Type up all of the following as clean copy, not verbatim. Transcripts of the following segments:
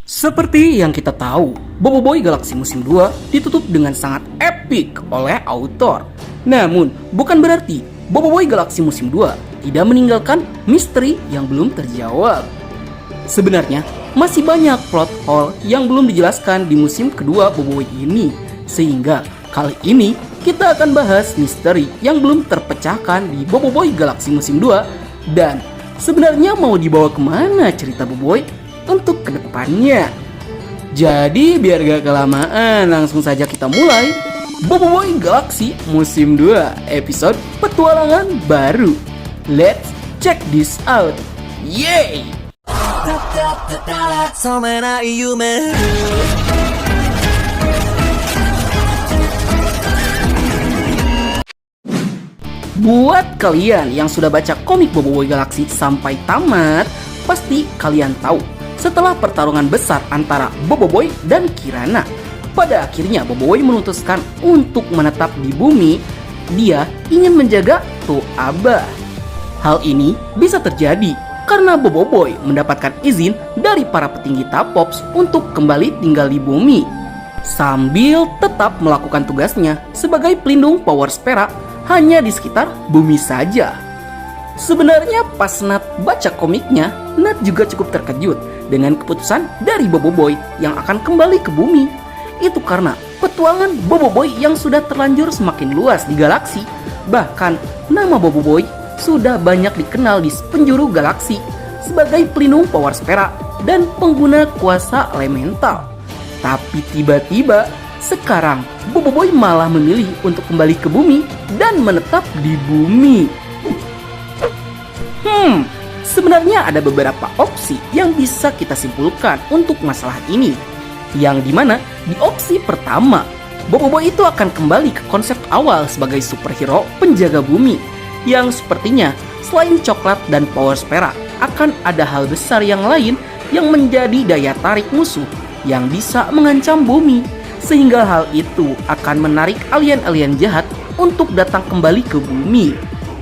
Seperti yang kita tahu, Boboiboy Galaxy Musim 2 ditutup dengan sangat epik oleh autor. Namun, bukan berarti Boboiboy Galaxy Musim 2 tidak meninggalkan misteri yang belum terjawab. Sebenarnya, masih banyak plot hole yang belum dijelaskan di musim kedua Boboiboy ini. Sehingga, kali ini kita akan bahas misteri yang belum terpecahkan di Boboiboy Galaxy Musim 2. Dan, sebenarnya mau dibawa kemana cerita Boboiboy untuk kedepannya. Jadi biar gak kelamaan, langsung saja kita mulai Boboiboy Galaxy Musim 2 episode petualangan baru. Let's check this out. Yeay! Buat kalian yang sudah baca komik Boboiboy Galaxy sampai tamat, pasti kalian tahu setelah pertarungan besar antara Boboiboy dan Kirana, pada akhirnya Boboiboy memutuskan untuk menetap di bumi. Dia ingin menjaga Toaba. Hal ini bisa terjadi karena Boboiboy mendapatkan izin dari para petinggi Tapops untuk kembali tinggal di bumi, sambil tetap melakukan tugasnya sebagai pelindung Power Spera hanya di sekitar bumi saja. Sebenarnya pas Nat baca komiknya, Nat juga cukup terkejut dengan keputusan dari Boboiboy yang akan kembali ke bumi. Itu karena petualangan Boboiboy yang sudah terlanjur semakin luas di galaksi. Bahkan nama Boboiboy sudah banyak dikenal di penjuru galaksi sebagai pelindung Power Spera dan pengguna kuasa elemental. Tapi tiba-tiba sekarang Boboiboy malah memilih untuk kembali ke bumi dan menetap di bumi. Sebenarnya ada beberapa opsi yang bisa kita simpulkan untuk masalah ini. Yang dimana di opsi pertama, Boboiboy itu akan kembali ke konsep awal sebagai superhero penjaga bumi, yang sepertinya selain coklat dan Power Spera akan ada hal besar yang lain yang menjadi daya tarik musuh yang bisa mengancam bumi, sehingga hal itu akan menarik alien-alien jahat untuk datang kembali ke bumi.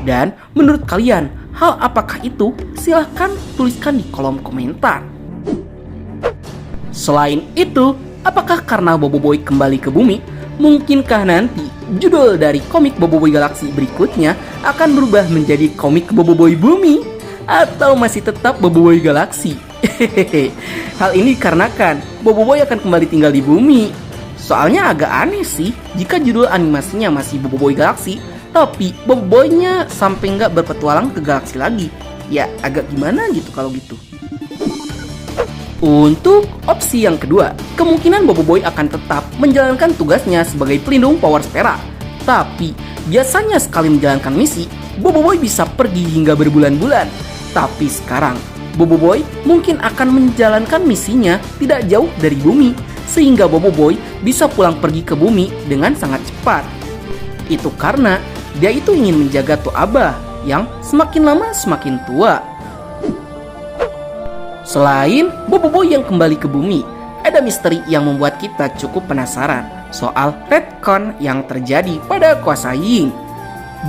Dan menurut kalian, hal apakah itu? Silahkan tuliskan di kolom komentar. Selain itu, apakah karena Boboiboy kembali ke bumi, mungkinkah nanti judul dari komik Boboiboy Galaxy berikutnya akan berubah menjadi komik Boboiboy Bumi? Atau masih tetap Boboiboy Galaxy? Hal ini dikarenakan Boboiboy akan kembali tinggal di bumi. Soalnya agak aneh sih jika judul animasinya masih Boboiboy Galaxy, tapi Boboiboy-nya sampai nggak berpetualang ke galaksi lagi. Ya agak gimana gitu kalau gitu. Untuk opsi yang kedua, kemungkinan Boboiboy akan tetap menjalankan tugasnya sebagai pelindung Power Spera. Tapi biasanya sekali menjalankan misi, Boboiboy bisa pergi hingga berbulan-bulan. Tapi sekarang, Boboiboy mungkin akan menjalankan misinya tidak jauh dari bumi, sehingga Boboiboy bisa pulang pergi ke bumi dengan sangat cepat. Itu karena dia itu ingin menjaga Toaba yang semakin lama semakin tua. Selain Boboiboy yang kembali ke bumi, ada misteri yang membuat kita cukup penasaran soal retcon yang terjadi pada kuasa Ying.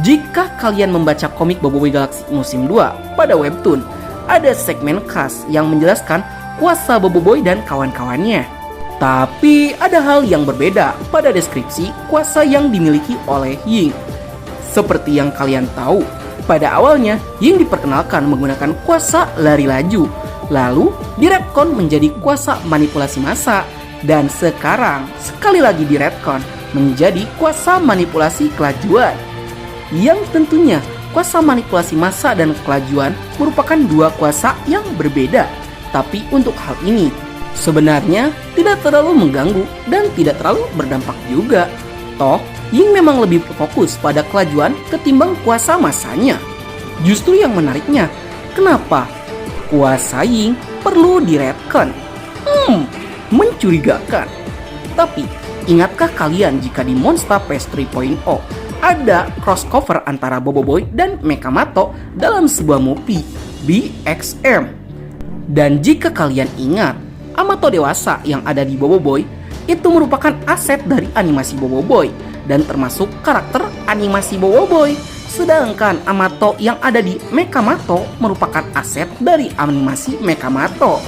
Jika kalian membaca komik Boboiboy Galaxy Musim 2 pada webtoon, ada segmen khas yang menjelaskan kuasa Boboiboy dan kawan-kawannya. Tapi ada hal yang berbeda pada deskripsi kuasa yang dimiliki oleh Ying. Seperti yang kalian tahu, pada awalnya Ying diperkenalkan menggunakan kuasa lari laju, lalu diretcon menjadi kuasa manipulasi massa, dan sekarang sekali lagi diretcon menjadi kuasa manipulasi kelajuan. Yang tentunya kuasa manipulasi massa dan kelajuan merupakan dua kuasa yang berbeda. Tapi untuk hal ini sebenarnya tidak terlalu mengganggu dan tidak terlalu berdampak juga. Toh, Ying memang lebih fokus pada kelajuan ketimbang kuasa massanya. Justru yang menariknya, kenapa kuasa Ying perlu diretcon? Mencurigakan. Tapi, ingatkah kalian jika di Monster Pass 3.0 ada crossover antara Boboiboy dan Mekamato dalam sebuah movie BXM? Dan jika kalian ingat, Amato dewasa yang ada di Boboiboy itu merupakan aset dari animasi Boboiboy dan termasuk karakter animasi Boboiboy. Sedangkan Amato yang ada di Mekamato merupakan aset dari animasi Mekamato.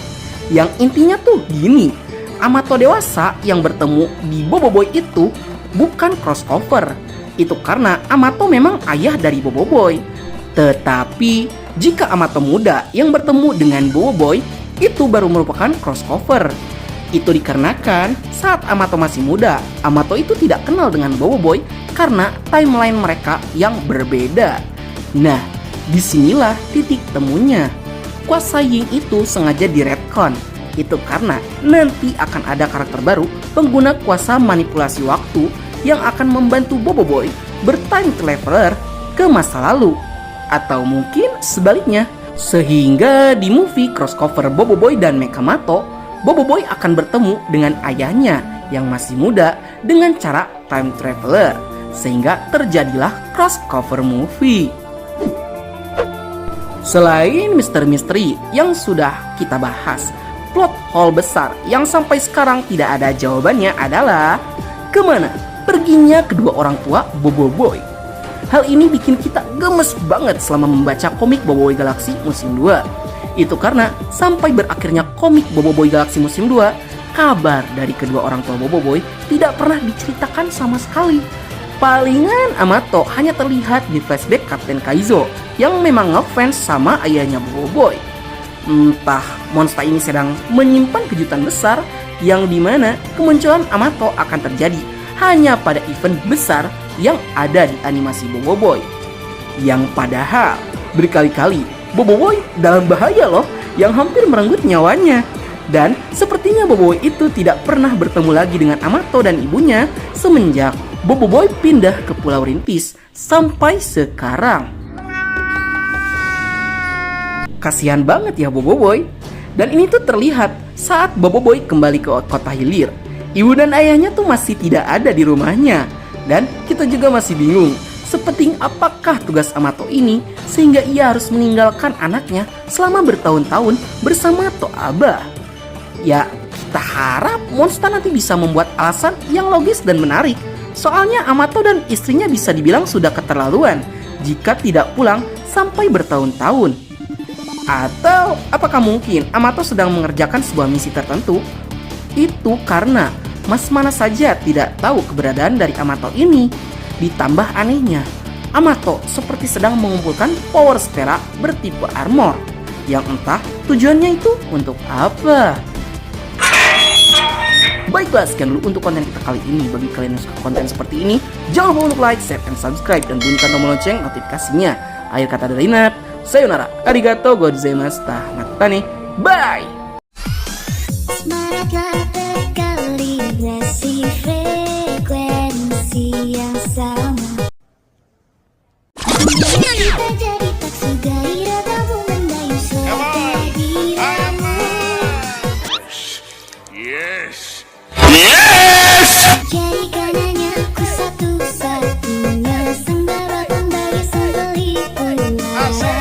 Yang intinya tuh gini, Amato dewasa yang bertemu di Boboiboy itu bukan crossover. Itu karena Amato memang ayah dari Boboiboy. Tetapi jika Amato muda yang bertemu dengan Boboiboy, itu baru merupakan crossover. Itu dikarenakan saat Amato masih muda, Amato itu tidak kenal dengan Boboiboy karena timeline mereka yang berbeda. Nah, disinilah titik temunya. Kuasa Ying itu sengaja di-retcon. Itu karena nanti akan ada karakter baru pengguna kuasa manipulasi waktu yang akan membantu Boboiboy bertime traveler ke masa lalu. Atau mungkin sebaliknya. Sehingga di movie crossover Boboiboy dan Mekamato, Boboiboy akan bertemu dengan ayahnya yang masih muda dengan cara time traveler. Sehingga terjadilah crossover movie. Selain misteri-misteri yang sudah kita bahas, plot hole besar yang sampai sekarang tidak ada jawabannya adalah kemana perginya kedua orang tua Boboiboy. Hal ini bikin kita gemes banget selama membaca komik Boboiboy Galaxy musim 2. Itu karena sampai berakhirnya komik Boboiboy Galaxy musim 2, kabar dari kedua orang tua Boboiboy tidak pernah diceritakan sama sekali. Palingan Amato hanya terlihat di flashback Kapten Kaizo yang memang ngefans sama ayahnya Boboiboy. Entah monster ini sedang menyimpan kejutan besar yang dimana kemunculan Amato akan terjadi hanya pada event besar yang ada di animasi Boboiboy. Yang padahal berkali-kali Boboiboy dalam bahaya loh yang hampir merenggut nyawanya. Dan sepertinya Boboiboy itu tidak pernah bertemu lagi dengan Amato dan ibunya semenjak Boboiboy pindah ke Pulau Rintis sampai sekarang. Kasihan banget ya Boboiboy. Dan ini tuh terlihat saat Boboiboy kembali ke kota hilir. Ibu dan ayahnya tuh masih tidak ada di rumahnya. Dan kita juga masih bingung sepenting apakah tugas Amato ini sehingga ia harus meninggalkan anaknya selama bertahun-tahun bersama Toaba. Ya, kita harap monster nanti bisa membuat alasan yang logis dan menarik. Soalnya Amato dan istrinya bisa dibilang sudah keterlaluan jika tidak pulang sampai bertahun-tahun. Atau apakah mungkin Amato sedang mengerjakan sebuah misi tertentu? Itu karena Mas mana saja tidak tahu keberadaan dari Amato ini. Ditambah anehnya, Amato seperti sedang mengumpulkan power sfera bertipe armor yang entah tujuannya itu untuk apa. Baiklah, sekian dulu untuk konten kita kali ini. Bagi kalian yang suka konten seperti ini, jangan lupa untuk like, share, dan subscribe, dan bunyikan tombol lonceng notifikasinya. Akhir kata dari Nat, sayonara, arigatou gozaimasu, matane, bye!